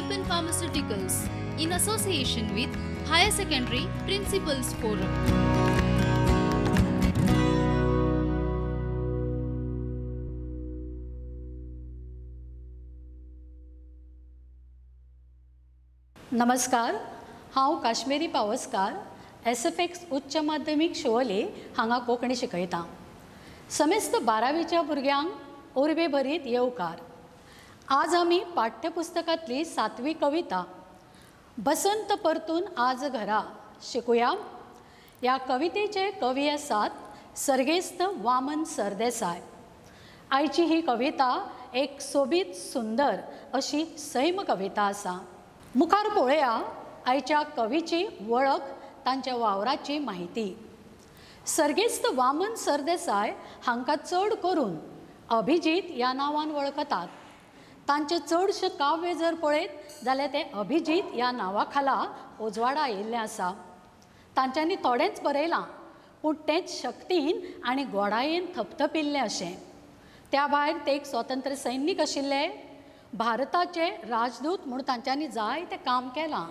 Development Pharmaceuticals in association with Higher Secondary Principals Forum. नमस्कार, हांव Kashmiri Pawaskar SFX उच्च माध्यमिक शिवोले हांगा कोंकणी शिकयतां. समेस्त 12वीच्या भुरग्यांक उर्बे भरीत येवकार. आज आमी पाठ्यपुस्तकांतली 7वी कविता बसंत परतून आज घरा शिकुया. ह्या कवितेचे कवी आसात सर्गेस्त वामन सरदेसाय. आयची ही कविता एक सोबीत सुंदर अशी सैम कविता आसा. मुखार पळोवया आयच्या कवीची वळख, तांच्या वावराची माहिती. सर्गेस्त वामन सरदेसाय हांकां चड करून अभिजीत ह्या नांवान वळखतात. तांचे चडशे काव्य जर पळयत जाल्यार ते अभिजीत ह्या नांवा खाला उजवाडा आयिल्लें आसा. तांच्यांनी थोडेंच बरयलां, पूण तेंच शक्तीन आनी गोडायेन थपथपिल्लें अशें. त्या भायर ते एक स्वतंत्र सैनीक आशिल्ले. भारताचे राजदूत म्हूण तांच्यांनी जायतें काम केलां.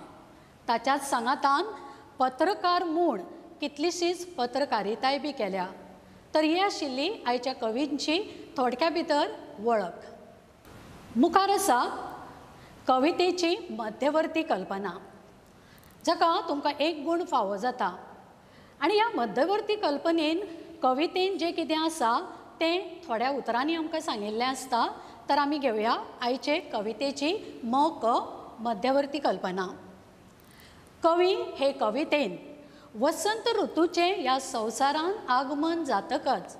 ताच्याच सांगातान पत्रकार म्हूण कितलीशीच पत्रकारिताय बी केल्या. तर ही आशिल्ली आयच्या कवींची थोडक्या भितर वळख. मुखार आसा कवितेची मध्यवर्ती कल्पना, जाका तुमकां एक गूण फावो जाता. आनी ह्या मध्यवर्ती कल्पनेन कवितेन जें कितें आसा तें थोड्या उतरांनी आमकां सांगिल्लें आसता. तर आमी घेवया आयचे कवितेची मध्यवर्ती कल्पना. कवी हे कवितेन वसंत ऋतूचे ह्या संवसारान आगमन जातकच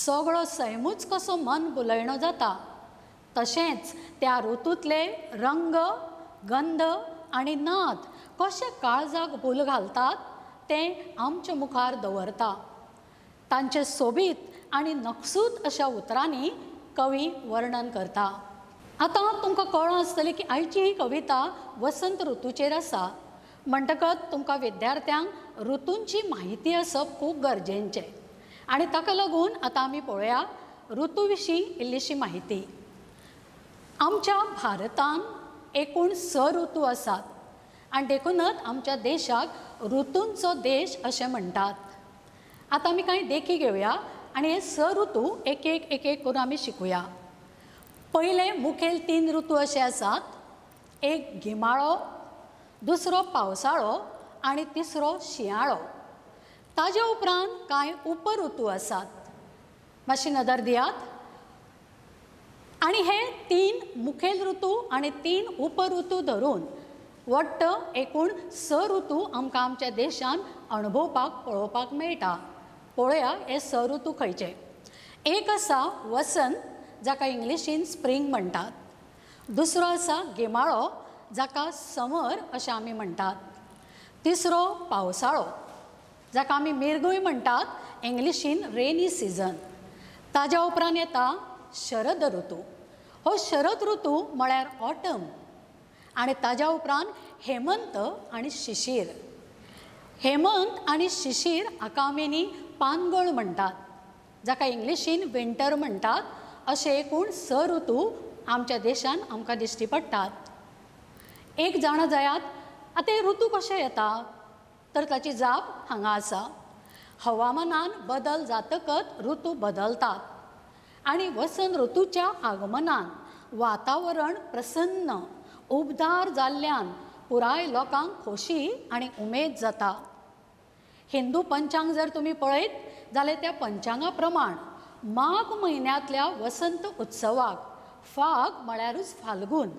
सगळो सैमूच कसो मन भुलयणो जाता. तशेंच त्या ऋतूंतले रंग, गंध आनी नाद कशे काळजाक भूल घालतात तें आमच्या मुखार दवरता. तांचे सोबीत आनी नकसूद अशा उतरांनी कवी वर्णन करता. आतां तुमकां कळ्ळां आसतलें की आयची ही कविता वसंत ऋतूचेर आसा. म्हणटकच तुमकां विद्यार्थ्यांक ऋतूंची माहिती आसप खूब गरजेचें. आनी ताका लागून आतां आमी पळोवया ऋतू विशीं इल्लीशी माहिती. आमच्या भारतान एकूण 6 ऋतू आसात आनी देखूनच आमच्या देशाक ऋतूंचो देश अशें म्हणटात. आतां आमी कांय देखी घेवया आनी हे 6 ऋतू एक एक करून आमी शिकुया. पयले मुखेल 3 ऋतू अशे आसात. एक गिमाळो, दुसरो पावसाळो आनी तिसरो शिंयाळो. ताजे उपरांत कांय उपऋतू आसात. मातशी नदर दियात. आनी हे 3 मुखेल ऋतू आनी 3 उपऋतू धरून वट्ट एकूण 6 ऋतू आमकां आमच्या देशान अणभवपाक पळोवपाक मेळटा. पळोवया हे 6 ऋतू खंयचे. एक आसा वसंत, जाका इंग्लिशीन स्प्रिंग म्हणटात. दुसरो आसा गिमाळो, जाका समर अशें आमी म्हणटात. तिसरो पावसाळो, जाका आमी मिर्गूय म्हणटात, इंग्लिशीन रेनी सिजन. ताज्या उपरांत येता शरद ऋतू. हो शरद ऋतू म्हळ्यार ऑटम. आनी ताज्या उपरांत हेमंत आनी शिशीर. हेमंत आनी शिशीर हाका आमी न्ही पानगळ म्हणटात, जाका इंग्लिशीन विंटर म्हणटात. अशे एकूण 6 ऋतू आमच्या देशान आमकां दिश्टी पडटात. एक जाणा जायात आतां हे ऋतू कशे येतात, तर ताची जाप हांगा आसा. हवामानान बदल जातकच ऋतू बदलतात. आनी वसंत ऋतूच्या आगमनान वातावरण प्रसन्न, उबदार जाल्ल्यान पुराय लोकांक खोशी आनी उमेद जाता. हिंदू पंचांग जर तुमी पळयत जाल्यार त्या पंचांगा प्रमाण माघ म्हयन्यांतल्या वसंत उत्सवाक फाग म्हळ्यारूच फाल्गून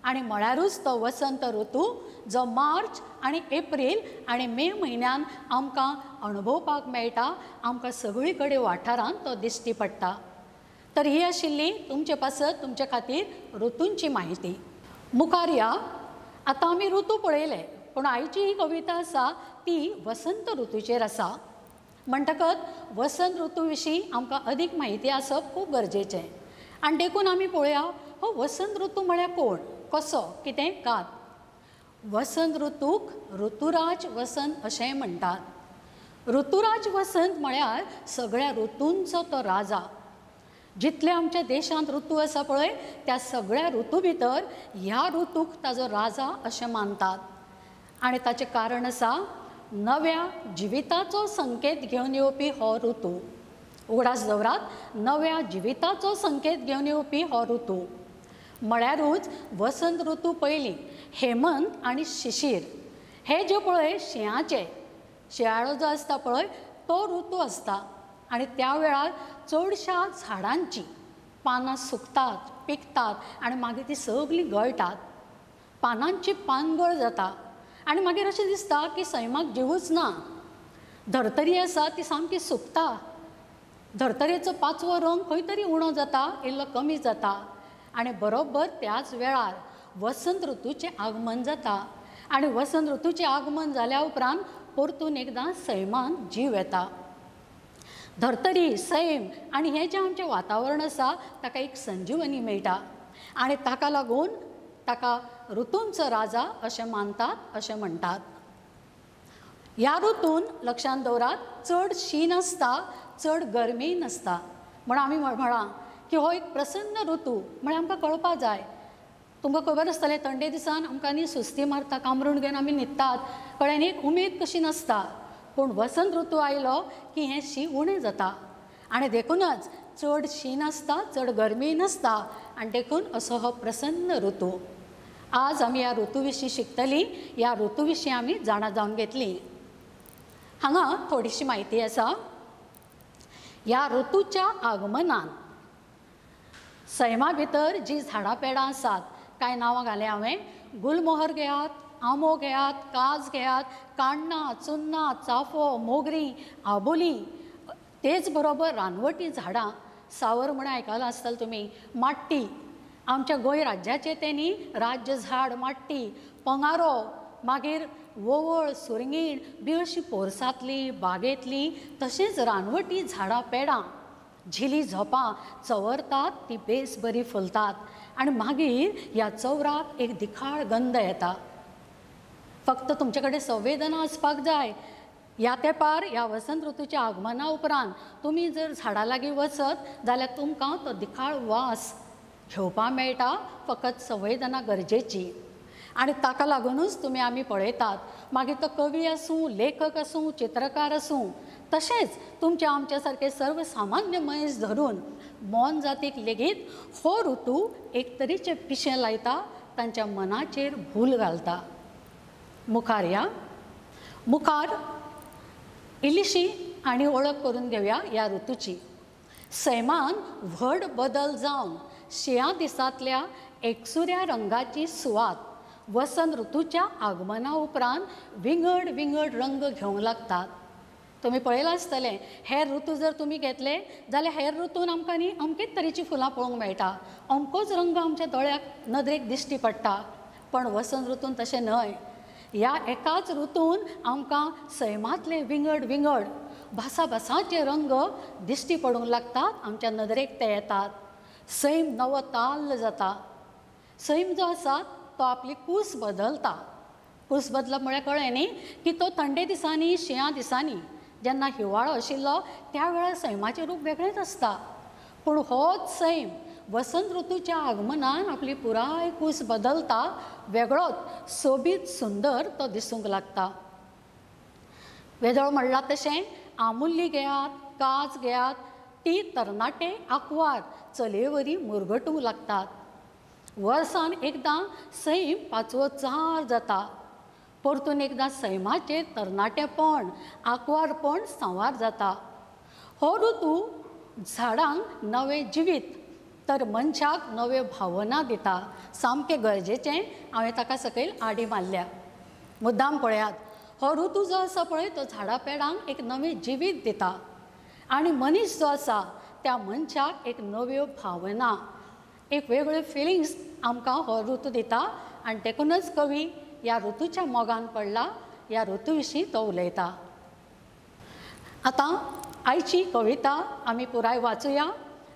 आनी म्हळ्यारूच तो वसंत ऋतू जो मार्च आनी एप्रील आनी मे म्हयन्यान आमकां अणभवपाक मेळटा. आमकां सगळी कडेन वाठारांत तो दिश्टी पडटा. तर ही आशिल्ली तुमचे पासत तुमचे खातीर ऋतूंची माहिती. मुखार या. आतां आमी ऋतू पळयले, पूण आयची ही कविता आसा ती वसंत ऋतूचेर आसा. म्हणटकच वसंत ऋतू विशीं आमकां अदीक म्हायती आसप खूब गरजेचें. आनी देखून आमी पळोवया हो वसंत ऋतू म्हळ्यार कोण, कसो, कितें, कात. वसंत ऋतूक ऋतुराज वसंत अशेंय म्हणटात. ऋतुराज वसंत म्हळ्यार सगळ्या ऋतूंचो तो राजा. जितले आमच्या देशांत ऋतू आसा पळय त्या सगळ्या ऋतू भितर ह्या ऋतूक ताजो राजा अशें मानतात. आनी ताचें कारण आसा नव्या जिविताचो संकेत घेवन येवपी हो ऋतू. उगडास दवरात, नव्या जिविताचो संकेत घेवन येवपी हो ऋतू. म्हळ्यारूच वसंत ऋतू पयलीं हेमंत आनी शिशीर हे जे पळय शिंयाचे शियाळो जो आसता पळय तो ऋतू आसता. आनी त्या वेळार चडशा झाडांची पानां सुकतात, पिकतात आनी मागीर ती सगळीं गळटात. पानांची पानगळ जाता आनी मागीर अशें दिसता की सैमाक जिवूच ना. धर्तरी आसा ती सामकी सुकता. धर्तरेचो पांचवो रंग खंय तरी उणो जाता, इल्लो कमी जाता. आनी बरोबर त्याच वेळार वसंत ऋतूचें आगमन जाता. आनी वसंत ऋतूचें आगमन जाल्या उपरांत परतून एकदां सैमान जीव येता. धर्तरी, सैम आनी हें जें आमचें वातावरण आसा ताका एक संजिवनी मेळटा. आनी ताका लागून ताका ऋतूंचो राजा अशें मानतात, अशें म्हणटात. ह्या ऋतून लक्षांत दवरात चड शीं नासता, चड गरमी नासता. म्हण आमी म्हळां की हो एक प्रसन्न ऋतू म्हळ्यार आमकां कळपा जाय. तुमकां खबर आसतलें थंडे दिसान आमकां न्ही सुस्ती मारता, कामरूण घेवन आमी न्हिदतात, कळ्ळें न्ही, उमेद कशी नासता. पूण वसंत ऋतू आयलो की हें शीं उणें जाता. आनी देखूनच चड शीं नासता, चड गरमी नासता आनी देखून असो हो प्रसन्न ऋतू. आज आमी ह्या ऋतू विशीं शिकतलीं, ह्या ऋतू विशीं आमी जाणा जावन घेतलीं. हांगा थोडीशी म्हायती आसा. ह्या ऋतूच्या आगमनान सैमा भितर जीं झाडां पेडां आसात कांय नांवां घाल्या हांवें. गुलमोहर घेयात, आंबो घेयात, काज घेयात, काण्णां, चुन्नां, चाफो, मोगरीं, आबोलीं, तेच बरोबर रानवटी झाडां. सावर म्हणून आयकलां आसतलें तुमी, माट्टी, आमच्या गोंय राज्याचें तें न्ही राज्य झाड माट्टी, पंगारो, मागीर वोवळ, सुरंगीण बी अशीं पोरसांतलीं, बागेंतलीं, तशींच रानवटी झाडां पेडां, झिली झोपां चंवरतात, ती बेस बरी फुलतात आनी मागीर ह्या चंवराक एक दिखाळ गंध येता. फक्त तुमचे कडेन संवेदना आसपाक जाय. ह्या तेंपार ह्या वसंत ऋतूच्या आगमना उपरांत तुमी जर झाडां लागीं वचत जाल्यार तुमकां तो दिखाळ वास घेवपाक मेळटा. फकत संवेदना गरजेची. आनी ताका लागूनच तुमी आमी पळयतात मागीर तो कवी आसूं, लेखक आसूं, चित्रकार आसूं, तशेंच तुमचे आमच्या सारके सर्वसामान्य मनीस धरून मोन जातीक लेगीत हो ऋतू एक तरेचें पिशें लायता, तांच्या मनाचेर भूल घालता. मुखार या मुखार इल्लीशी आनी वळख करून घेवया ह्या ऋतूची. सैमान व्हड बदल जावन शिंया दिसांतल्या एकसुऱ्या रंगाची सुवात वसंत ऋतूच्या आगमना उपरांत विंगड विंगड रंग घेवंक लागतात. तुमी पळयलां आसतलें हेर ऋतू जर तुमी घेतले जाल्यार हेर ऋतून आमकां न्ही अमकेच तरेची फुलां पळोवंक मेळटा, अमकोच रंग आमच्या दोळ्याक नदरेक दिश्टी पडटा. पण वसंत ऋतून तशें न्हय. ह्या एकाच ऋतून आमकां सैमांतले विंगड विंगड भासाभासाचे रंग दिश्टी पडूंक लागतात, आमच्या नदरेक ते येतात. सैम नवो ताल्ल जाता. सैम जो आसा तो आपली कूस बदलता. कूस बदलप म्हळ्यार कळ्ळें न्ही की तो थंडे दिसांनी, शिंया दिसांनी जेन्ना हिंवाळो आशिल्लो त्या वेळार सैमाचें रूप वेगळेंच आसता. पूण होच सैम वसंत ऋतूच्या आगमनान आपली पुराय कूस बदलता, वेगळोच सोबीत सुंदर तो दिसूंक लागता. वेदोळ म्हणलां तशें आमुल्ली घेयात, काज घेयात, ती तरणाटे आंकवार चलयेवरी मुरगटूंक लागतात. वर्सान एकदां सैम पाचवोचार जाता. परतून एकदां सैमाचेर तरणाटेपण, आंकवारपण सांवार जाता. हो ऋतू झाडांक नवें जिवीत तर मनशाक नव्यो भावना दिता. सामकें गरजेचें. हांवें ताका सकयल आडी मारल्या. मुद्दाम पळयात, हो ऋतू जो आसा पळय तो झाडां पेडांक एक नवें जिवीत दिता आनी मनीस जो आसा त्या मनशाक एक नव्यो भावना, एक वेगळ्यो फिलिंग्स आमकां हो ऋतू दिता. आनी देखूनच कवी ह्या ऋतूच्या मोगान पडला, ह्या ऋतू विशीं तो उलयता. आतां आयची कविता आमी पुराय वाचुया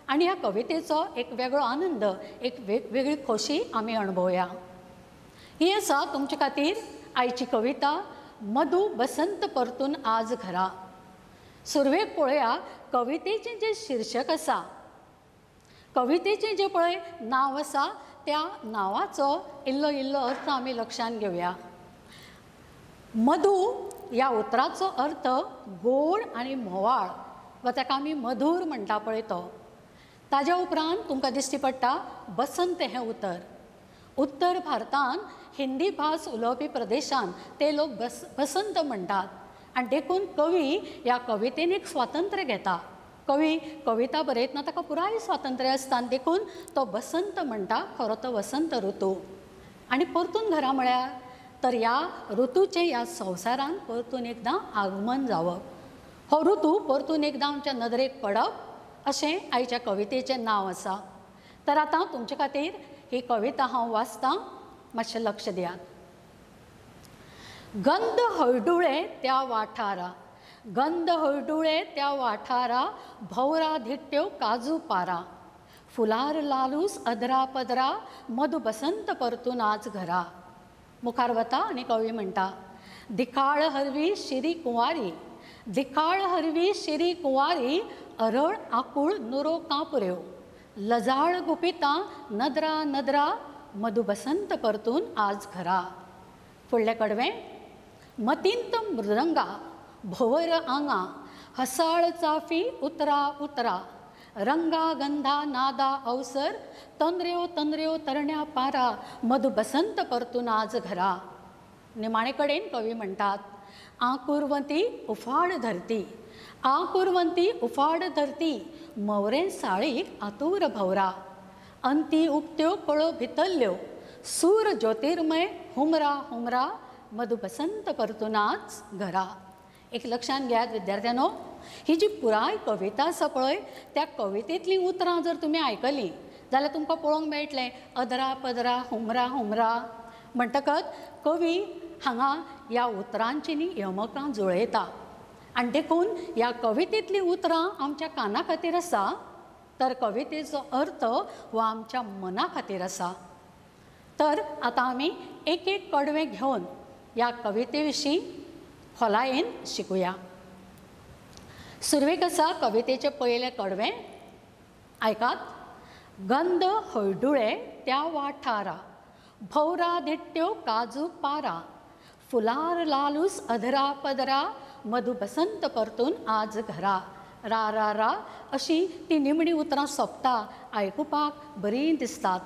आनी ह्या कवितेचो एक वेगळो आनंद, एक वेगळी खोशी आमी अणभवया. ही आसा तुमचे खातीर आयची कविता मधू बसंत परतून आज घरा. सुरवेक पळया कवितेचें जें शीर्षक आसा कवितेचें जें पळय नांव आसा त्या नांवाचो इल्लो इल्लो अर्थ आमी लक्षांत घेवया. मधू ह्या उतराचो अर्थ गोड आनी म्होवाळ वा ताका आमी मधूर म्हणटा पळय तो. ताज्या उपरांत तुमकां दिश्टी पडटा बसंत हें उतर. उत्तर भारतांत हिंदी भास उलोवपी प्रदेशांत ते लोक बसंत म्हणटात आनी देखून कवी ह्या कवितेन एक स्वातंत्र्य घेता. कवी कविता बरयतना ताका पुराय स्वातंत्र्य आसता आनी देखून तो बसंत म्हणटा, खरो तो वसंत ऋतू. आनी परतून घरा म्हळ्यार तर ह्या ऋतूचें ह्या संवसारांत परतून एकदां आगमन जावप. हो ऋतू परतून एकदां आमच्या नदरेक पडप अशें आयच्या कवितेचें नांव आसा. तर आतां तुमचे खातीर ही कविता हांव वाचतां, मातशें लक्ष दियात. गंध हळडुळे त्या वाठारा, गंध हळडुळे त्या वाठारा, भवरा धिट्ट्यो काजू पारा, फुलार लालूस अदरा पदरा, मधु बसंत परतून आज घरा. मुखार वता आनी कवी म्हणटा, दिखाळ हरवी शिरी कुंवारी, दिखाळ हरवी शिरी कुंवारी, अरळ आकुळ नुरो कांपऱ्यो, लजाळ गुपितां नदरा नदरा, मधु बसंत परतून आज घरा. फुडलें कडवें. मतिंत मृदंगा भवर आंगा, हसाळ चाफी उतरा उतरा, रंगा गंधा नादा अवसर, तंद्र्यो तंद्र्यो तरण्या पारा, मधु बसंत परतून आज घरा. निमाणे कडेन कवी म्हणटात, आकुरवंती उफाड धरती, आकुरवंती उफाड धरती, मवरे साळीक आतूर भवरा, अंती उक्त्यो कळो भितल्ल्यो, सूर ज्योतिर्मय हुमरा हुमरा, मधु बसंत परतून आज घरा. एक लक्षांत घेयात विद्यार्थ्यांनो, ही जी पुराय कविता आसा पळय त्या कवितेंतलीं उतरां जर तुमी आयकलीं जाल्यार तुमकां पळोवंक मेळटलें अदरा पदरा हुमरा हुमरा म्हणटकच कवी हांगा ह्या उतरांची न्ही यमकां जुळयता. आनी देखून ह्या कवितेंतलीं उतरां आमच्या काना खातीर आसा तर कवितेचो अर्थ हो आमच्या मना खातीर आसा. तर आतां आमी एक एक कडवें घेवन ह्या कविते विशीं खोलायेन शिकुया. सुरवेक आसा कवितेचें पयलें कडवें. आयकात. गंध हळडुळे त्या वाठारा, भवरा धिट्ट्यो काजू पारा, फुलार लालूस अधरा पदरा, मधु बसंत परतून आज घरा. रा रा रा अशी ती निमणी उतरां सोंपता, आयकुपाक बरीं दिसतात.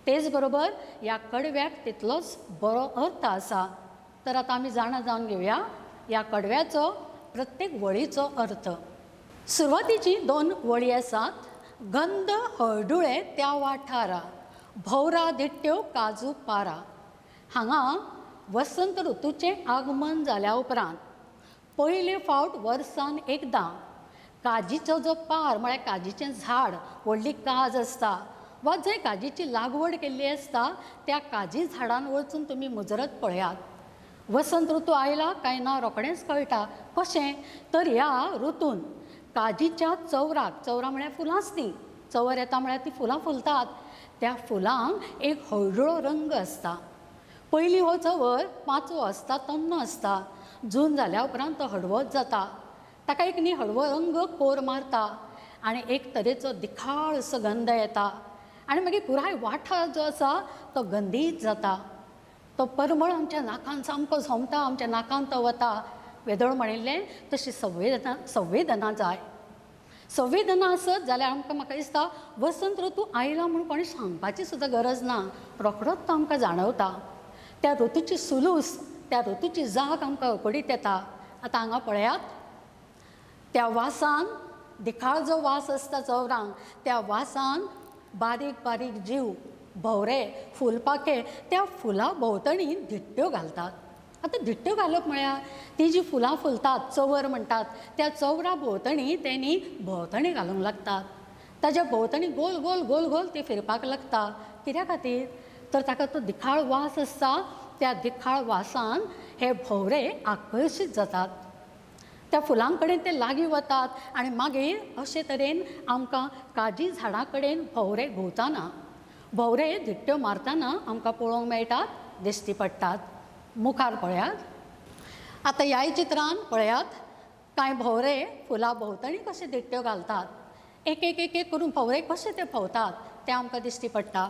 तेच बरोबर ह्या कडव्याक तितलोच बरो अर्थ आसा. तर आतां आमी जाणा जावन घेवया ह्या कडव्याचो प्रत्येक वळीचो अर्थ. सुरवातीची 2 वळी आसात. गंध हळडुळे त्या वाठारा, भवरा धिट्ट्यो काजू पारा. हांगा वसंत ऋतूचें आगमन जाल्या उपरांत पयले फावट वर्सान एकदां काजीचो जो पार म्हळ्यार काजीचें झाड, व्हडली काज आसता वा जंय काजीची लागवड केल्ली आसता त्या काजी झाडान वचून तुमी मुजरत पळयात. वसंत ऋतू आयला काय ना रोखडेंच कळटा. कशें तर ह्या ऋतून काजीच्या चवराक, चवरां म्हळ्यार फुलांच ती, चवर येता म्हळ्यार ती फुलां फुलतात, त्या फुलांक एक हळडुळो रंग आसता. पयलीं हो चवर पांचवो आसता, तन्नो आसता. जून जाल्या उपरांत तो हळवोच जाता. ताका एक न्ही हळवो रंग कोर मारता आनी एक तरेचो दिखाळ असो गंध येता आनी मागीर पुराय वाठार जो आसा तो गंधीत जाता. तो परमळ आमच्या नाकांत सामको झोमता, आमच्या नाकांत तो वता. वेदोळ म्हणिल्लें तशी संवेदना जाय. संवेदना आसत जाल्यार आमकां म्हाका दिसता वसंत ऋतू आयला म्हूण कोणी सांगपाची सुद्दां गरज ना, रोखडोच तो आमकां जाणवता. त्या ऋतूची सुलूस, त्या ऋतूची जाग आमकां उकडीत येता. आतां हांगा पळयात, त्या वासान, दिखाळ जो वास आसता चवरांक, त्या वासान बारीक बारीक जीव, भवरे, फुलपाखे त्या फुलां भोंवतणी धिट्ट्यो घालतात. आतां धिट्ट्यो घालप म्हळ्यार ती जी फुलां फुलतात, चवर म्हणटात, त्या चवरा भोंवतणी तेणी भोंवतणी घालूंक लागतात. ताज्या भोंवतणी गोल गोल गोल गोल ती फिरपाक लागता. कित्या खातीर तर ताका तो दिखाळ वास आसता. त्या दिखाळ वासान हे भोवरे आकर्शीत जातात. त्या फुलां कडेन ते लागीं वतात आनी मागीर अशे तरेन आमकां काजी झाडां कडेन भोवरे घुंवताना, भोवरे धिट्ट्यो मारतना आमकां पळोवंक मेळटात, दिश्टी पडटात. मुखार पळयात. आतां ह्याय चित्रांत पळयात कांय भोवरे फुलां भोंवतणी कशे धिट्ट्यो घालतात. एक एक एक एक करून भोवरे कशे ते भोंवतात तें आमकां दिश्टी पडटा.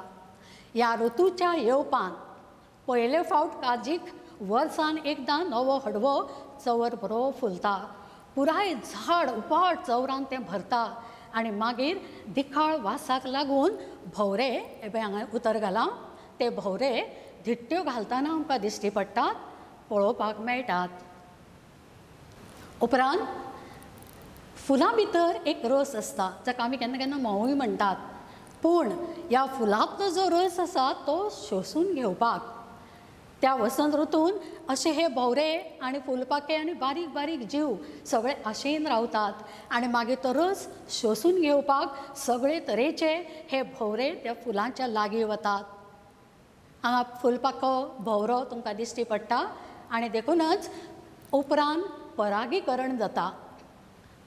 ह्या ऋतूच्या येवपान पयले फावट काजीक वर्सान एकदां नवो हडवो चंवर बरो फुलता. पुराय झाड उपाट चंवरान तें भरता आनी मागीर दिखाळ वासाक लागून भोवरे हे पळय हांगा उतर घाला ते भोवरे धिट्ट्यो घालतना आमकां दिश्टी पडटात, पळोवपाक मेळटात. उपरांत फुलां भितर एक रस आसता जाका आमी केन्ना केन्ना म्होंवूय म्हणटात. पूण ह्या फुलांतलो जो रस आसा तो शोसून घेवपाक त्या वसंत ऋतून अशे हे भोवरे आनी फुलपाखे आनी बारीक बारीक जीव सगळे आशेन रावतात आनी मागीर तो रस शोसून घेवपाक सगळे तरेचे हे भोवरे त्या फुलांच्या लागीं वतात. हांगा फुलपाखो भोवरो तुमकां दिश्टी पडटा आनी देखूनच उपरांत परागीकरण जाता.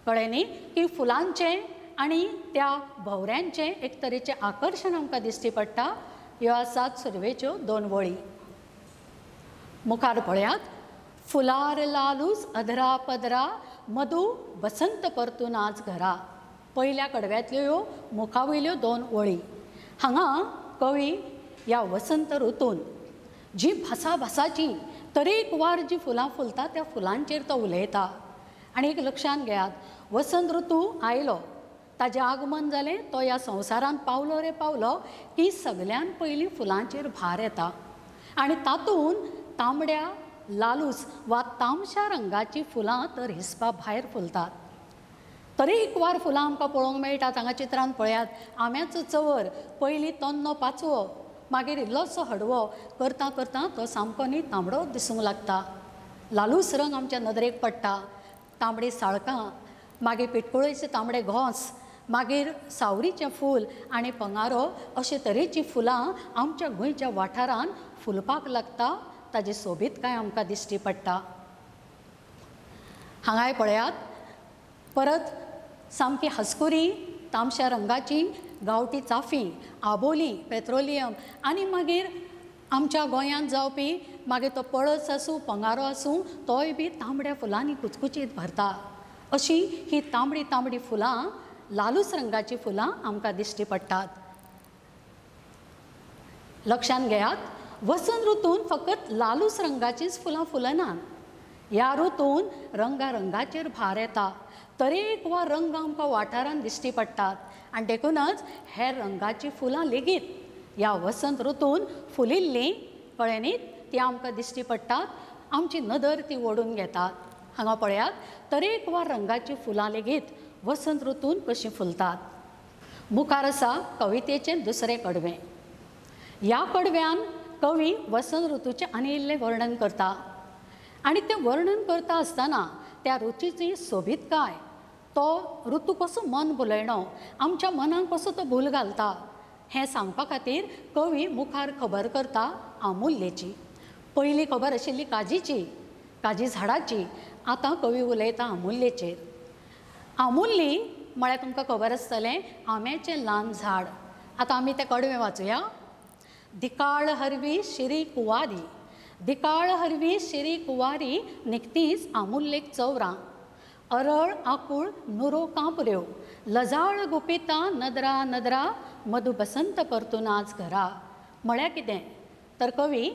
कळ्ळें न्ही की फुलांचें आनी त्या भोवऱ्यांचें एक तरेचें आकर्शण आमकां दिश्टी पडटा. ह्यो आसात सुरवेच्यो 2 वळी. मुखार पळयात. फुलार लालूस अधरा पदरा मधू वसंत परतून आज घरा. पयल्या कडव्यातल्यो ह्यो मुखावयल्यो 2 वळी. हांगा कवी ह्या वसंत ऋतून जी भासाभासाची तरेकवार जी फुलां फुलता त्या फुलांचेर तो उलयता. आनी एक लक्षांत घेयात, वसंत ऋतू आयलो, ताजें आगमन जालें, तो ह्या संवसारांत पावलो रे पावलो की सगळ्यान पयलीं फुलांचेर भार येता आनी तातूंत तांबड्या लालूस वा तामश्या रंगाची फुलां तर हिसपा भायर फुलतात. तरेकवार फुलां आमकां पळोवंक मेळटात. हांगा चित्रांत पळयात. आंब्याचो चंवर पयलीं तन्नो पाचवो, मागीर इल्लोसो हडवो करता करता तो सामको न्ही तांबडो दिसूंक लागता. लालूस रंग आमच्या नदरेक पडटा. तांबडी साळकां, मागीर पिटकुळेचे तांबडे घोंस, मागीर सावरीचें फूल आनी पंगारो अशे तरेचीं फुलां आमच्या गोंयच्या वाठारांत फुलपाक लागता. ताजी सोबीतकाय आमकां दिश्टी पडटा. हांगाय पळयात. परत सामकी हसकुरी तामश्या रंगाची गांवठी चाफी, आबोली, पेट्रोलियम आनी मागीर आमच्या गोंयांत जावपी मागीर तो पळस आसूं, पंगारो आसूं, तोय बी तांबड्या फुलांनी कुचकुचीत भरता. अशी ही तांबडी तांबडी फुलां, लालूस रंगाची फुलां आमकां दिश्टी पडटात. लक्षांत घेयात. वसंत ऋतून फकत लालूस रंगाचीच फुलां फुलनात. ह्या ऋतून रंगारंगाचेर भार येता. तरेकवार रंग आमकां वाठारांत दिश्टी पडटात आनी देखूनच हेर रंगाची फुलां लेगीत ह्या वसंत ऋतून फुलिल्लीं, कळ्ळें न्ही, ती आमकां दिश्टी पडटात. आमची नदर ती ओडून घेतात. हांगा पळयात. तरेकवार रंगाची फुलां लेगीत वसंत ऋतून कशीं फुलतात. मुखार आसा कवितेचें 2रें कडवें. ह्या कडव्यान कवी वसंत ऋतूचें आनी इल्लें वर्णन करता आनी तें वर्णन करता आसतना त्या ऋतूची सोबीतकाय, तो ऋतू कसो मन भुलयणो, आमच्या मनाक कसो तो भूल घालता हें सांगपा खातीर कवी मुखार खबर करता आमुल्येची. पयलीं खबर आशिल्ली काजीची, काजी झाडाची. आतां कवी उलयता आमुल्येचेर. आमुल्ली म्हळ्यार तुमकां खबर आसतलें आंब्याचें ल्हान झाड. आतां आमी तें कडवें वाचुया. दिकाळ हरवी शिरी कुवारी, दिकाळ हरवी शिरी कुवारी निकतीच आमुल्लेक चौरां. अरळ आकूळ नुरो कांपऱ्यो, लजाळ गुपिता नदरा नदरा मधु बसंत परतून आज घरा. म्हळ्यार कितें तर कवी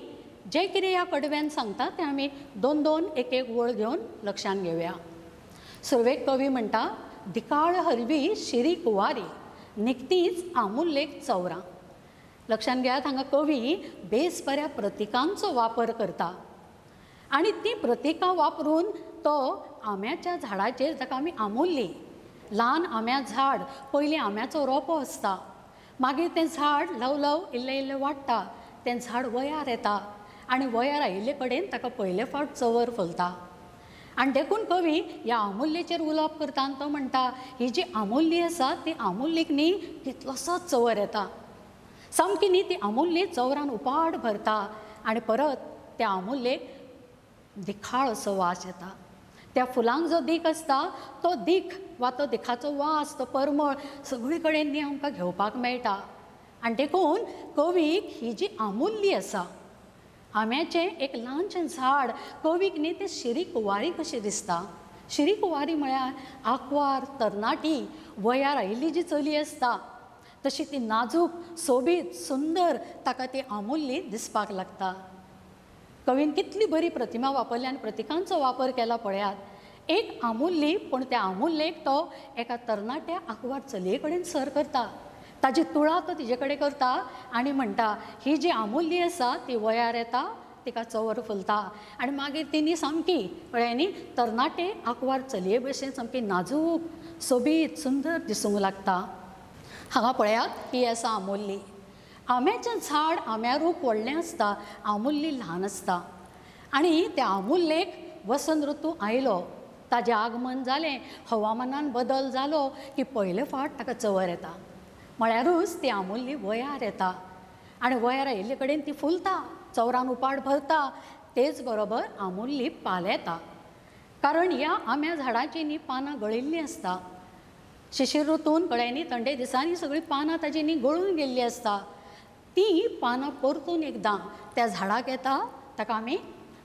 जें कितें ह्या कडव्यान सांगता तें आमी 2-2 एक एक वळ घेवन लक्षांत घेवया. सुरवेक कवी म्हणटा दिकाळ हरवी शिरी कुवारी निकतीच आमुल्लेक चौरां. लक्षांत घेयात. हांगा कवी बेस बऱ्या प्रतिकांचो वापर करता आनी ती प्रतिकां वापरून तो आंब्याच्या झाडाचेर, जाका आमी आमुल्ली, ल्हान आंब्या झाड, पयलीं आंब्याचो रोंपो आसता, मागीर तें झाड ल्हव ल्हव इल्लें इल्लें वाडटा, तें झाड वयार येता आनी वयार आयिल्ले कडेन ताका पयले फावट चंवर फुलता. आनी देखून कवी ह्या आमुल्येचेर उलोवप करता आनी तो म्हणटा ही जी आमुल्ली आसा ती आमुल्लीक न्ही कितलोसोच चंवर येता. सामकी न्ही ती आमुल्ली चंवरान उपाट भरता आनी परत त्या आमुल्लेक दिखाळ असो वास येता. त्या फुलांक जो दीख आसता तो दीख वा तो दिखाचो वास, तो परमळ सगळे कडेन न्ही आमकां घेवपाक मेळटा. आनी देखून कवीक ही जी आमुल्ली आसा, आंब्याचें एक ल्हानशें झाड, कवीक न्ही तें शिरी कुवारी कशी दिसता. शिरी कुवारी म्हळ्यार आंकवार तरणाटी वयार आयिल्ली जी चली आसता तशी ती नाजूक सोबीत सुंदर ताका ती आमुल्ली दिसपाक लागता. कवीन कितली बरी प्रतिमा वापरली आनी प्रतिकांचो वापर केला पळयात. एक आमुल्ली पूण त्या आमुल्लेक तो एका तरणाट्या आंकवार चलये कडेन सर करता. ताजी तुळा तो तिजे कडेन करता आनी म्हणटा ही जी आमुल्ली आसा ती वयार येता तिका चंवर फुलता आनी मागीर तिनी सामकी कळ्ळें न्ही तरणाटे आंकवार चलये भशेन सामकी नाजूक सोबीत सुंदर दिसूंक लागता. हांगा पळयात ही आसा आमुल्ली. आंब्याचें झाड आंब्यारूक व्हडलें आसता, आमुल्ली ल्हान आसता आनी त्या आमुल्लेक वसंत ऋतू आयलो, ताजें आगमन जालें, हवामानान बदल जालो की पयले फावट ताका चंवर येता. म्हळ्यारूच ती आमुल्ली वयार येता आनी वयार आयिल्ले कडेन ती फुलता, चवरान उपाट भरता. तेच बरोबर आमुल्ली पाल येता. कारण ह्या आंब्या झाडाची न्ही पानां गळिल्लीं आसता. शिशीर ऋतून कळ्ळें न्ही थंडे दिसांनी सगळीं पानां ताजी न्ही गळून गेल्लीं आसता. ती पानां परतून एकदां त्या झाडाक येता, ताका आमी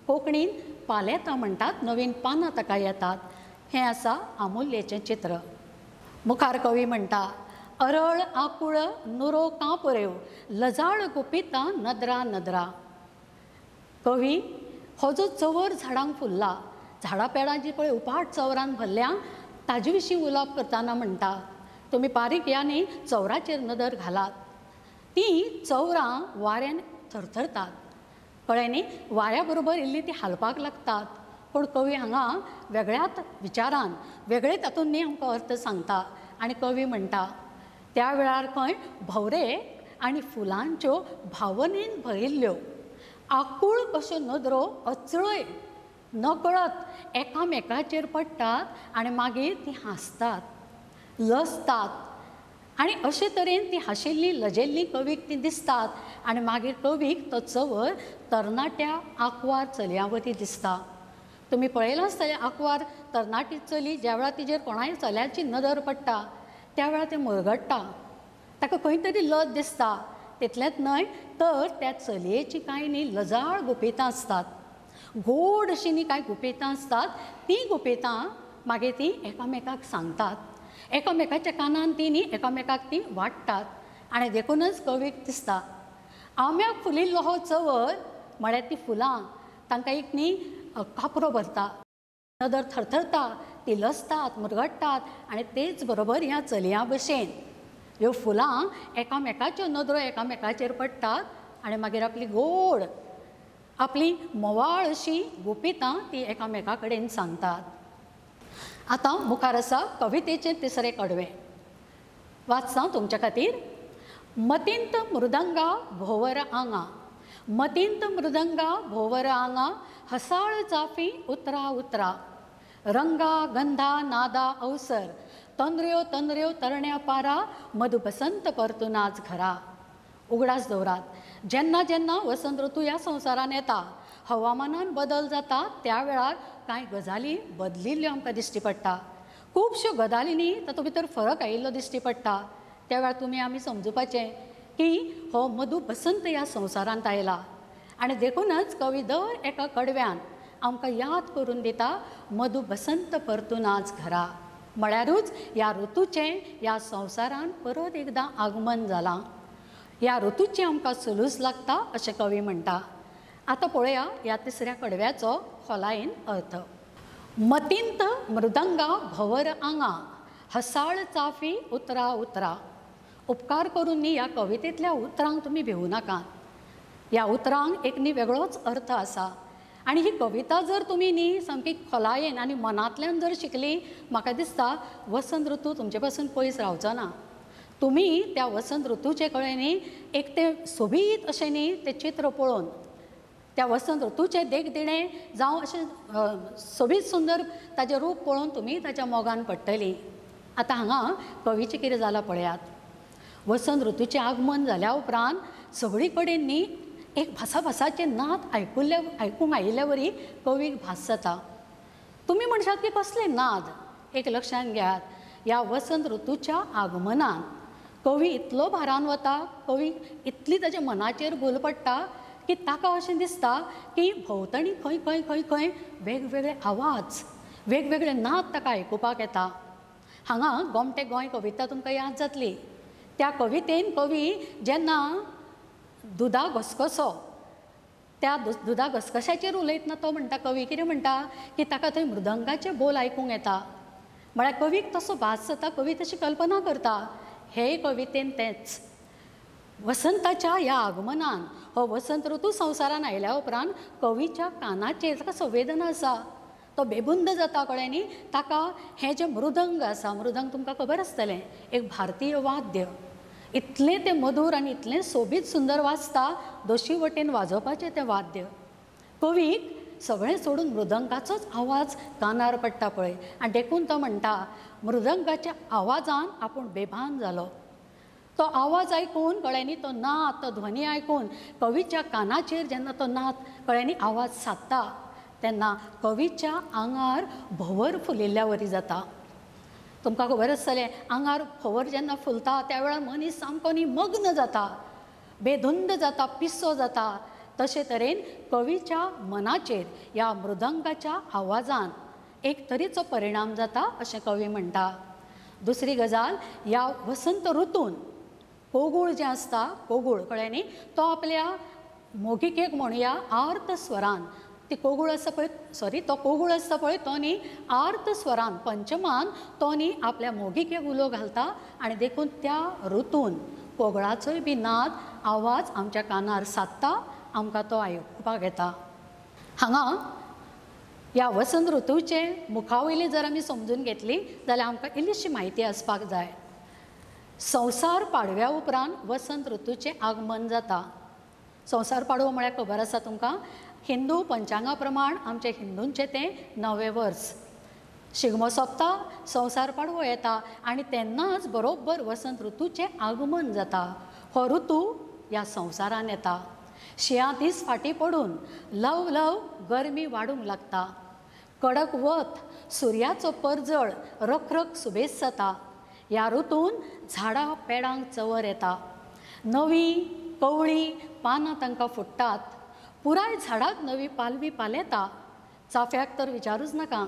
कोंकणीन पालेतां म्हणटात, नवीन पानां ताका येतात. हें आसा आमुल्येचें चित्र. मुखार कवी म्हणटा अरळ आकुळ नुरो कांपऱ्यो लजाळ गुपिता नदरा नदरा. कवी हो जो चंवर झाडांक फुल्ला, झाडां पेडां जी पळय उपाट चवरान भरल्या ताजे विशीं उलोवप करतना म्हणटा तुमी बारीक या न्ही चवराचेर नदर घालात. ती चवरां वाऱ्यान थरथरतात, कळ्ळें न्ही वाऱ्या बरोबर इल्ली ती हालपाक लागतात. पूण कवी हांगा वेगळ्याच विचारान वेगळे तातूंत न्ही आमकां अर्थ सांगता आनी कवी म्हणटा त्या वेळार खंय भोवरे आनी फुलांच्यो भावनेन भरिल्ल्यो आकुळ कश्यो नदरो अचळय नकळत एकामेकाचेर पडटात आनी मागीर ती हांसतात, लजतात आनी अशे तरेन ती हाशिल्ली लजेल्ली कवीक ती दिसतात आनी मागीर कवीक तो चंवर तरणाट्या आंकवार चलया वरी दिसता. तुमी पळयलां आसतलें आंकवार तरणाटी चली ज्या वेळार तिजेर कोणाय चल्याची नदर पडटा त्या वेळार तें मरगडटा, ताका खंय तरी लज दिसता. तितलेंच न्हय तर त्या चलयेची कांय न्ही लजाळ गुपितां आसतात, गोड अशीं न्ही कांय गुपितां आसतात. तीं गुपितां मागीर तीं एकामेकाक सांगतात, एकामेकाच्या कानान तीं न्ही एकामेकाक तीं वाडटात आनी देखूनच कवीक दिसता आंब्याक फुलिल्लो हो चंवर म्हळ्यार तीं फुलां तांकां एक न्ही कापरो भरता, नदर थरथरता, ती लजतात, मुरगडटात आनी तेच बरोबर ह्या चलयां भशेन ह्यो फुलां एकामेकाच्यो नदरो एकामेकाचेर पडटात आनी मागीर आपली गोड आपली मोवाळ अशी गुपितां ती एकामेका कडेन सांगतात. आतां मुखार आसा कवितेचें तिसरें कडवें. वाचतां तुमच्या खातीर. मतींत मृदंगा भोवर आंगा, मतींत मृदंगा भोवर आंगा हसाळ चाफी उतरा उतरा रंगा गंधा नादा अवसर तंद्र्यो तंद्र्यो तरण्या पारा मधु बसंत परतून आज घरा. उगडास दवरात. जेन्ना जेन्ना वसंत ऋतू ह्या संवसारान येता, हवामानान बदल जाता त्या वेळार कांय गजाली बदलिल्ल्यो आमकां दिश्टी पडटा. खुबश्यो गजालींनी तातूंत भितर फरक आयिल्लो दिश्टी पडटा. त्या वेळार तुमी आमी समजुपाचें की हो मधु बसंत ह्या संवसारांत आयला आनी देखूनच कवी दर एका कडव्यान आमकां याद करून दिता मधु बसंत परतून आज घरा. म्हळ्यारूच ह्या ऋतूचें ह्या संवसारान परत एकदां आगमन जालां. ह्या ऋतूची आमकां सुलूस लागता अशें कवी म्हणटा. आतां पळया ह्या तिसऱ्या कडव्याचो खोलायेन अर्थ. मतींत मृदंगा भवर आंगा हसाळ चाफी उतरा उतरा. उपकार करून न्ही ह्या कवितेंतल्या उतरांक तुमी भिवू नाकात. ह्या उतरांक एक न्ही वेगळोच अर्थ आसा आनी ही कविता जर तुमी न्ही सामकी खोलायेन आनी मनांतल्यान जर शिकली म्हाका दिसता वसंत ऋतू तुमचे पासून पयस रावचो ना. तुमी त्या वसंत ऋतूचे कळ्ळें न्ही एक तें सोबीत अशें न्ही तें चित्र पळोवन त्या वसंत ऋतूचें देखदिणें जावं अशें सोबीत सुंदर ताजें रूप पळोवन तुमी ताच्या मोगान पडटलीं. आतां हांगा कवीचें कितें जालां पळयात. वसंत ऋतूचें आगमन जाल्या उपरांत सगळी कडेन न्ही एक भासाभासाचे नाद आयकूंक आयिल्ले वरी कवीक भास जाता. तुमी म्हणशात की कसले नाद. एक लक्षांत घेयात ह्या वसंत ऋतूच्या आगमनान कवी इतलो भारान वता, कवी इतली ताच्या मनाचेर भूल पडटा की ताका अशें दिसता की भोंवतणी खंय खंय खंय खंय वेगवेगळे आवाज वेगवेगळे नाद ताका आयकुपाक येता. हांगा गोमटे गोंय कविता तुमकां याद जातली. त्या कवितेन कवी जेन्ना दुदा घसघसो त्या दुदा घसघशाचेर उलयतना तो म्हणटा, कवी कितें म्हणटा की ताका थंय मृदंगाचे बोल आयकूंक येता. म्हळ्यार कवीक तसो भास जाता, कवी तशी कल्पना करता. हेय कवितेन तेंच. वसंताच्या ह्या आगमनान हो वसंत ऋतू संवसारान आयल्या उपरांत कवीच्या कानाचेर ताका संवेदना आसा, तो बेबुंद जाता कळ्ळें न्ही. ताका हें जें मृदंग आसा, मृदंग तुमकां खबर आसतलें, एक भारतीय वाद्य. इतलें तें मधूर आनी इतलें सोबीत सुंदर वाजता, दोशी वटेन वाजोवपाचें तें वाद्य. कवीक सगळें सोडून मृदंगाचोच आवाज कानार पडटा पळय, आनी देखून तो म्हणटा मृदंगाच्या आवाजान आपूण बेभान जालो. तो आवाज आयकून कळ्ळें न्ही, तो नाद, तो ध्वनी आयकून कवीच्या कानाचेर जेन्ना तो नाद कळ्ळें न्ही आवाज सादता, तेन्ना कवीच्या आंगार भंवर फुलिल्ल्या वरी जाता. तुमकां खबर आसतलें, आंगार भंवर जेन्ना फुलता त्या वेळार मनीस सामको न्ही मग्न जाता, बेधुंद जाता, पिसो जाता. तशे तरेन कवीच्या मनाचेर ह्या मृदंगाच्या आवाजान एक तरेचो परिणाम जाता अशें कवी म्हणटा. दुसरी गजाल, ह्या वसंत ऋतून कोगूळ जें आसता, कोगूळ कळ्ळें न्ही, तो आपल्या मोगिकेक म्हणुया आर्त स्वरान, ती कोगूळ आसा पळय, तो कोगूळ आसता पळय तो न्ही आर्त स्वरान पंचमान तो न्ही आपल्या मोगिकेक उलो घालता. आनी देखून त्या ऋतून कोगळाचोय बी नाद आवाज आमच्या कानार सादता, आमकां तो आयकुपाक येता. हांगा ह्या वसंत ऋतूचे मुखावयली जर आमी समजून घेतली जाल्यार आमकां इल्लीशी म्हायती आसपाक जाय. संवसार पाडव्या उपरांत वसंत ऋतूचें आगमन जाता. संवसार पाडवो म्हळ्यार खबर आसा तुमकां, हिंदू पंचांगा प्रमाण आमचे हिंदूंचें तें नवें वर्स. शिगमो सोंपता, संवसार पाडवो येता आनी तेन्नाच बरोबर वसंत ऋतूचें आगमन जाता. हो ऋतू ह्या संवसारान येता. शिंया दीस फाटीं पडून ल्हव ल्हव गरमी वाडूंक लागता. कडक वत, सुर्याचो परजळ रखरख सुबेज जाता. ह्या ऋतून झाडां पेडांक चवर येता. नवीं कवळी पानां तांकां फुट्टात. पुराय झाडाक नवी पालवी पालेता. चाफ्याक तर विचारूच नाका,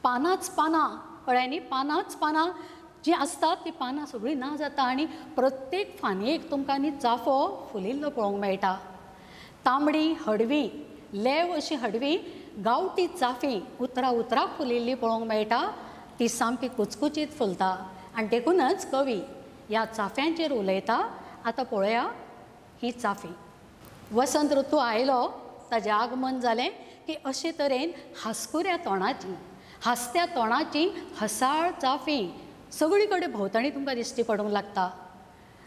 पानांच पानां कळ्ळें न्ही, पानांच पानां जीं आसतात ती पानां सगळीं ना जाता आनी प्रत्येक फानयेक तुमकां न्ही चाफो फुलिल्लो पळोवंक मेळटा. तांबडी हडवी, लेव अशी हडवी गांवठी चाफी उतरां उतराक फुलिल्ली पळोवंक मेळटा. ती सामकी कुचकुचीत फुलता आनी देखूनच कवी ह्या चाफ्यांचेर उलयता. आतां पळोवया ही चाफी. वसंत ऋतू आयलो, ताजें आगमन जालें की अशे तरेन हांसकुऱ्या तोंडाची, हांसत्या तोंडाची हसाळ चाफी सगळी कडेन भोंवतणी तुमकां दिश्टी पडूंक लागता.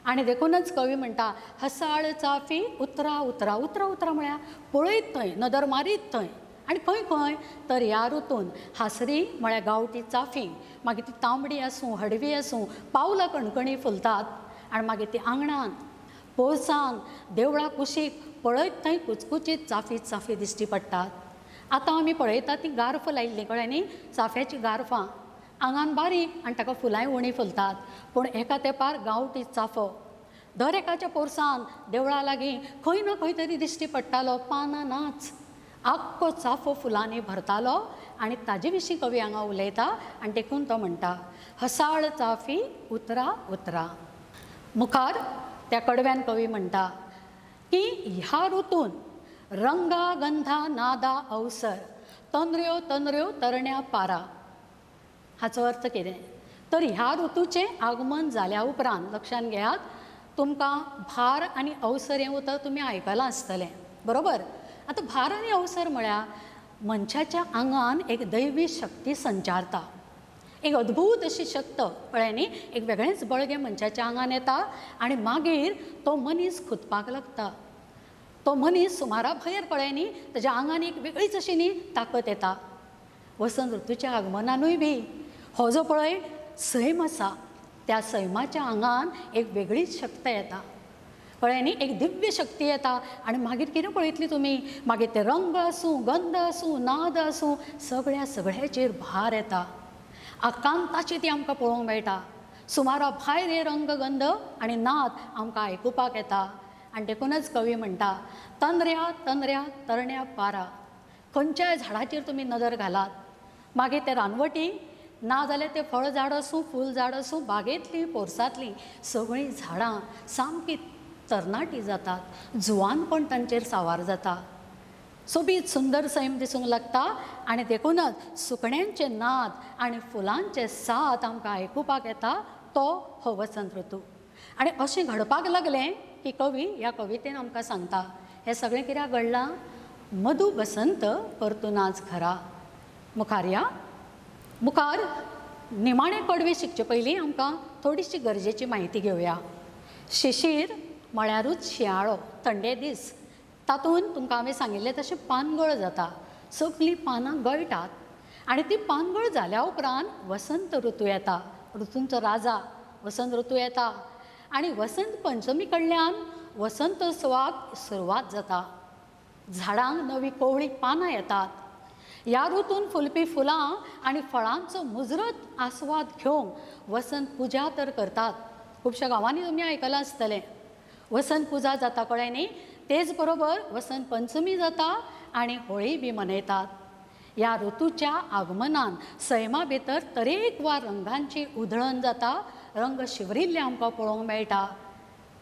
आनी देखूनच कवी म्हणटा हसाळ चाफी उतरा उतरा. उतरा उतरा म्हळ्यार पळयत थंय, नदर मारीत थंय. आनी खंय खंय तर ह्या ऋतून हासरी म्हळ्यार गांवठी चाफी, मागीर ती तांबडी आसूं हडवी आसूं पावलां कणकणी फुलतात. आनी मागीर ती आंगणान पोरसान देवळा कुशीक पळयत थंय कुचकुचीत चाफी चाफी दिश्टी पडटात. आतां आमी पळयतात ती गार्फ लायिल्ली कळ्ळें न्ही, चाफ्याची गार्फां आंगान बारीक आनी ताका फुलांय उणी फुलतात. पूण एका तेंपार गांवठी चाफो दर एकाच्या पोरसान देवळा लागीं खंय ना खंय तरी दिश्टी पडटालो. पानां नाच, आख्खो चाफो फुलांनी भरतालो. आनी ताजे विशीं कवी हांगा उलयता आनी देखून तो म्हणटा हसाळ चाफी उतरा उतरा. मुखार त्या कडव्यान कवी म्हणटा की ह्या ऋतून रंगा गंधा नादा अवसर तंद्र्यो तंद्र्यो तरण्या पारा. हाचो अर्थ कितें तर ह्या ऋतूचें आगमन जाल्या उपरांत लक्षांत घेयात, तुमकां भार आनी अवसर हें उतर तुमी आयकलां आसतलें बरोबर. आतां भार आनी अवसर म्हळ्यार मनशाच्या आंगान एक दैवी शक्ती संचारता. एक अद्भुत अशी शक्त कळ्ळें न्ही, एक वेगळेंच बळगें मनशाच्या आंगान येता आनी मागीर तो मनीस खुदपाक लागता. तो मनीस सुमारा भायर कळ्ळें न्ही, ताच्या आंगान एक वेगळीच अशी न्ही ताकत येता. वसंत ऋतूच्या आगमनानूय बी हो जो पळय सैम आसा, त्या सैमाच्या आंगान एक वेगळीच शक्त येता कळ्ळें न्ही, एक दिव्य शक्ती येता. आनी मागीर कितें पळयतली तुमी, मागीर ते रंग आसूं गंध आसूं नाद आसूं सगळ्या सगळ्याचेर भार येता. आकांताची ती आमकां पळोवंक मेळटा. सुमारा भायर हे रंग गंध आनी नाद आमकां आयकुपाक येता. आनी देखूनच कवी म्हणटा तंद्र्या तंद्र्या तरण्या पारा. खंयच्याय झाडाचेर तुमी नदर घालात, मागीर ते रानवटी ना जाल्यार ते फळ झाड आसूं फूल झाड आसूं बागेंतलीं पोरसांतलीं सगळीं झाडां सामकीं तरणाटीं जातात, जुवानपण तांचेर सावार जाता, सोबीत सुंदर सैम दिसूंक लागता आनी देखूनच सुकण्यांचे नाद आनी फुलांचे साद आमकां आयकुपाक येता तो हो वसंत ऋतू. आनी अशें घडपाक लागलें की कवी ह्या कवितेन आमकां सांगता हें सगळें कित्याक घडलां? मधु बसंत परतून आज घरा. मुखार निमाणें कडवे शिकचे पयलीं आमकां थोडीशी गरजेची म्हायती घेवया. शिशीर म्हळ्यारूच शिंयाळो, थंडे दीस. तातूंत तुमकां हांवें सांगिल्लें तशें पानगळ जाता, सगळीं पानां गळटात आनी ती पानगळ जाल्या उपरांत वसंत ऋतू येता, ऋतूंचो राजा वसंत ऋतू येता आनी वसंत पंचमी कडल्यान वसंतोत्सवाक सुरवात जाता. झाडांक नवी कोवळी पानां येतात. ह्या ऋतून फुलपी फुलां आनी फळांचो मुजरत आस्वाद घेवंक वसंत पुजा तर करतात. खुबश्या गांवांनी तुमी आयकलां आसतलें. वसंत पुजा जाता कळ्ळें न्ही, तेच बरोबर वसंत पंचमी जाता आनी होळी बी मनयतात. ह्या ऋतूच्या आगमनान सैमा भितर तरेकवार रंगांची उधळण जाता, रंग शिवरिल्ले आमकां पळोवंक मेळटा.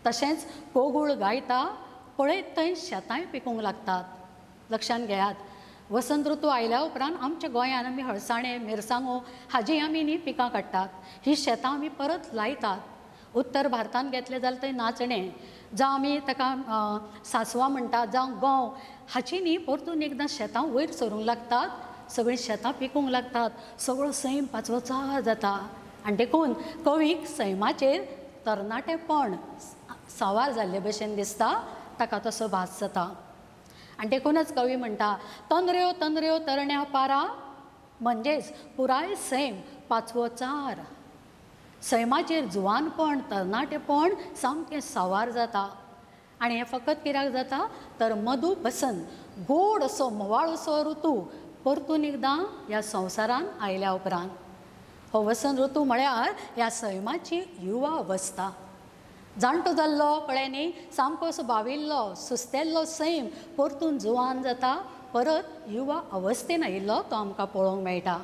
तशेंच कोगुळ गायता, पळयत थंय शेतांय पिकूंक लागतात. लक्षांत घेयात, वसंत ऋतू आयल्या उपरांत आमच्या गोंयांत आमी हळसाणे मिरसांगो हाजी आमी न्ही पिकां काडटात. ही शेतां आमी परत लायतात. उत्तर भारतांत घेतलें जाल्यार थंय नाचणें जावं आमी ताका सांसवां म्हणटात जावं गंव हाची न्ही परतून एकदां शेतां वयर सरूंक लागतात, सगळीं शेतां पिकूंक लागतात, सगळो सैम पाचवोचार जाता आनी देखून कवीक सैमाचेर तरणाटेपण सावार जाल्ले भशेन दिसता, ताका तसो भास जाता. आनी देखूनच कवी म्हणटा तंद्र्यो तंद्र्यो तरण्या पारा, म्हणजेच पुराय सैम पाचवोचार. सैमाचेर जुवानपण तरणाटेपण सामकें सावार जाता आनी हें फकत कित्याक जाता तर मधु बसंत गोड असो मोवाळ असो ऋतू परतून एकदां ह्या संवसारांत आयल्या उपरांत. हो वसंत ऋतू म्हळ्यार ह्या सैमाची युवा अवस्था. जाणटो जाल्लो कळ्ळें न्ही, सामको असो बाविल्लो सुस्तेल्लो सैम परतून जुवान जाता, परत युवा अवस्थेन आयिल्लो तो आमकां पळोवंक मेळटा.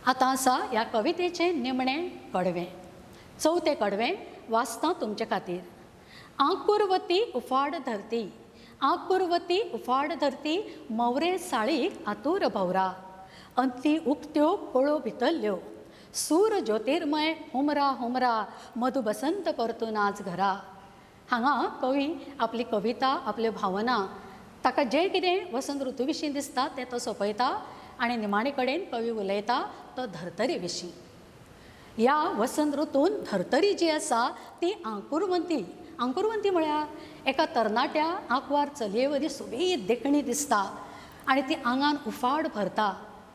आतां आसा ह्या कवितेचें निमणें कडवें. चवथें कडवें वाचतां तुमचे खातीर. आंकुरवती उफाड धरती, आंकुरवती उफाड धरती, मवरे साळीक आतूर भवरा, अंती उक्त्यो कळो भितरल्यो, सूर ज्योतिर्मय हुमरा हुमरा, मधु बसंत परतून आज घरा. हांगा कवी आपली कविता आपल्यो भावना ताका जें कितें वसंत ऋतू विशीं दिसता तें तो सोंपयता आनी निमाणे कडेन कवी उलयता तो धर्तरे विशीं. ह्या वसंत ऋतून धर्तरी जी आसा ती आंकुरवंती म्हळ्यार एका तरणाट्या आंकवार चलये सोबीत देखणी दिसता आनी ती आंगान उफाड भरता.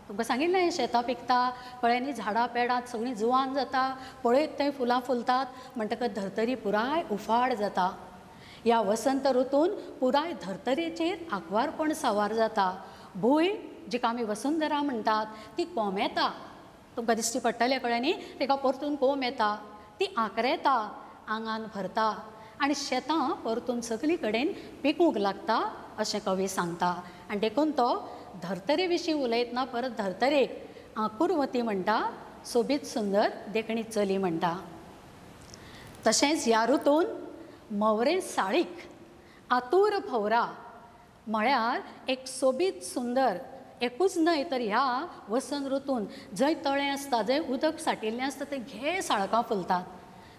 तुमकां सांगिल्लें हें शेतां पिकता, कळ्ळें न्ही, झाडां पेडांत सगळीं जुवान जाता, पळयत थंय फुलां फुलतात म्हणटकच धर्तरी पुराय उफाड जाता. ह्या वसंत ऋतून पुराय धर्तरेचेर आंकवारपण सावार जाता. भूंय जिका आमी वसुंधरा म्हणटात ती कोमेता. तुमकां दिश्टी पडटलें कळ्ळें न्ही, ताका परतून कोम येता, ती आंकरेता, आंगान भरता आनी शेतां परतून सगळी कडेन पिकूंक लागता अशें कवी सांगता. आनी देखून तो धर्तरे विशीं उलयतना परत धर्तरेक आंकुरवती म्हणटा, सोबीत सुंदर देखणी चली म्हणटा. तशेंच ह्या ऋतून मवरे साळीक आतूर भवरा म्हळ्यार एक सोबीत सुंदर एकूच न्हय तर ह्या वसंत ऋतून जंय तळें आसता, जंय उदक सांटिल्लें आसता थंय घे साळकां फुलतात.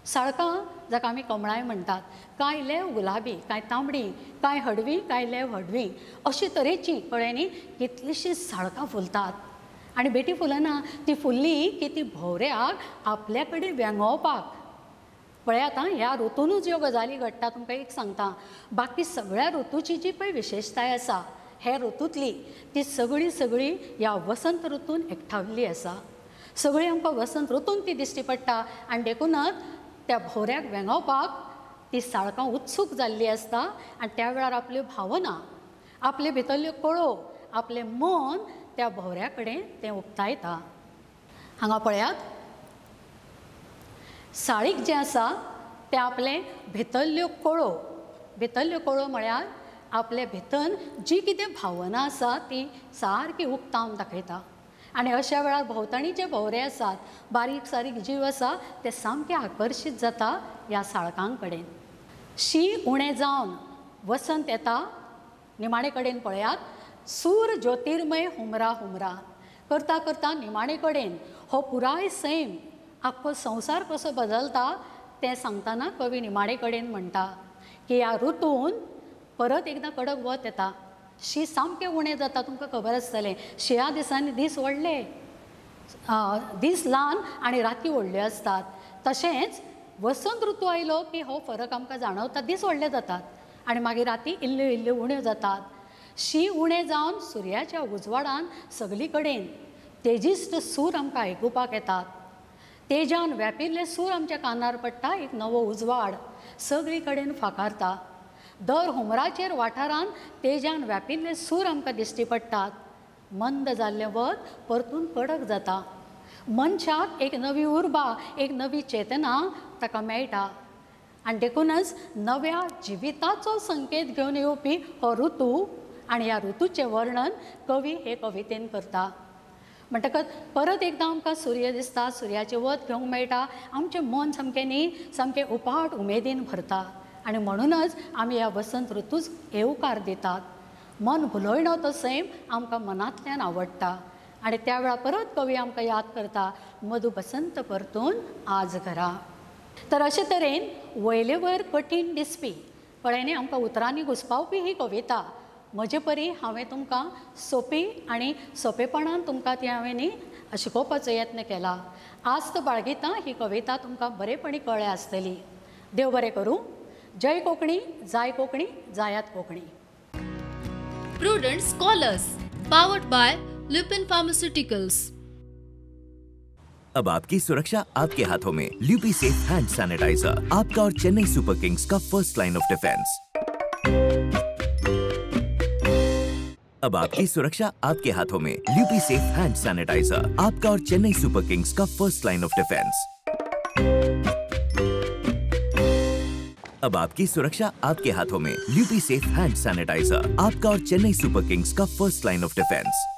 साळकां जाका आमी कमळाय म्हणटात, कांय लेव गुलाबी, कांय तांबडी, कांय हडवी, कांय लेव हडवी, अशी तरेची कळ्ळें न्ही कितलींशींच साळकां फुलतात. आनी बेटी फुलना, ती फुल्ली की ती भोवऱ्याक आपल्या कडेन वेंगोवपाक. पळयात आं, ह्या ऋतूनच ज्यो गजाली घडटा तुमकां एक सांगता. बाकी सगळ्या ऋतूची जी पळय विशेशताय आसा हे ऋतूंतली ती सगळी ह्या वसंत ऋतून एकठावल्ली आसा. सगळी आमकां वसंत ऋतून ती दिश्टी पडटा आनी देखूनच त्या भोवऱ्याक वेंगोवपाक ती साळकां उत्सूक जाल्ली आसता आनी त्या वेळार आपल्यो भावना, आपले भितरल्यो कळो, आपलें मन त्या भोवऱ्या कडेन तें उक्तायता. हांगा पळयात, साळीक जें आसा तें आपले भितरल्यो कळो म्हळ्यार आपले भितर जी कितें भावना आसा ती सारकी उक्तावन दाखयता. आणि अशा वेळार भोंवतणी जे भोवरे आसात, बारीक सारीक जीव आसा, ते सामके आकर्शीत जाता ह्या साळकां कडेन. शीं उणें जावन वसंत येता, निमाणे कडेन पळयात, सूर ज्योतिर्मय हुमरा हुमरा करता करता निमाणे कडेन हो पुराय सैम, आख्खो संवसार कसो बदलता तें सांगतना कवी निमाणे कडेन म्हणटा की ह्या ऋतून परत एकदां कडक वत येता. शीं सामकें उणें जाता. तुमकां खबर आसतलें, शिंया दिसांनी दीस व्हडले, दीस ल्हान आनी राती व्हडल्यो आसतात. तशेंच वसंत ऋतू आयलो की हो फरक आमकां जाणवता, दीस व्हडले जातात आनी मागीर राती इल्ल्यो इल्ल्यो उण्यो जातात. शीं उणें जावन सुर्याच्या उजवाडान सगली कडेन तेजिश्ट सूर आमकां आयकुपाक येतात. तेजान व्यापिल्ले सूर आमच्या कानार पडटा, एक नवो उजवाड सगळी कडेन फाकारता. दर हुमराचेर वाठारान तेजान व्यापिल्ले सूर आमकां दिश्टी पडटात. मंद जाल्लें वत परतून कडक जाता. मनशाक एक नवी उर्बा, एक नवी चेतना ताका मेळटा. आनी देखूनच नव्या जिविताचो संकेत घेवन येवपी हो ऋतू आनी ह्या ऋतूचें वर्णन कवी हे कवितेन करता. म्हणटकच परत एकदां आमकां सूर्य दिसता, सुर्याचें वत घेवंक मेळटा, आमचें मन सामकें उपाट उमेदीन भरता. आनी म्हणूनच आमी ह्या वसंत ऋतूच येवकार दितात. मन भुलयणो तो सैम आमकां मनांतल्यान आवडटा. आनी त्या वेळार परत कवी आमकां याद करता, मधु बसंत परतून आज घरा. तर अशे तरेन वयले वयर कठीण दिसपी, कळ्ळें न्ही, आमकां उतरांनी घुसपावपी ही कविता म्हजे परी हांवें तुमकां सोंपी आनी सोंपेपणान तुमकां ती हांवें न्ही शिकोवपाचो यत्न केला. आस्त बाळगितां ही कविता तुमकां बरेपणी कळ्ळ्या आसतली. देव बरें करूं. जय कोंकणी, जाय कोंकणी, जायात Konkani. Prudent Scholars, powered by Lupin Pharmaceuticals. अब आपकी सुरक्षा आपके हाथों में. ल्यूपी सेफ हैंड सैनिटाइजर, आपका और चेन्नई सुपर किंग्स का फर्स्ट लाइन ऑफ डिफेंस. अब आपकी सुरक्षा आपके हाथों में. ल्यूपी सेफ हैंड सैनिटाइजर, आपका और चेन्नई सुपर किंग्स का फर्स्ट लाइन ऑफ डिफेंस. अब आपकी सुरक्षा आपके हाथों में. ल्यूपी सेफ हैंड सैनिटाइजर, आपका और चेन्नई सुपर किंग्स का फर्स्ट लाइन ऑफ डिफेंस.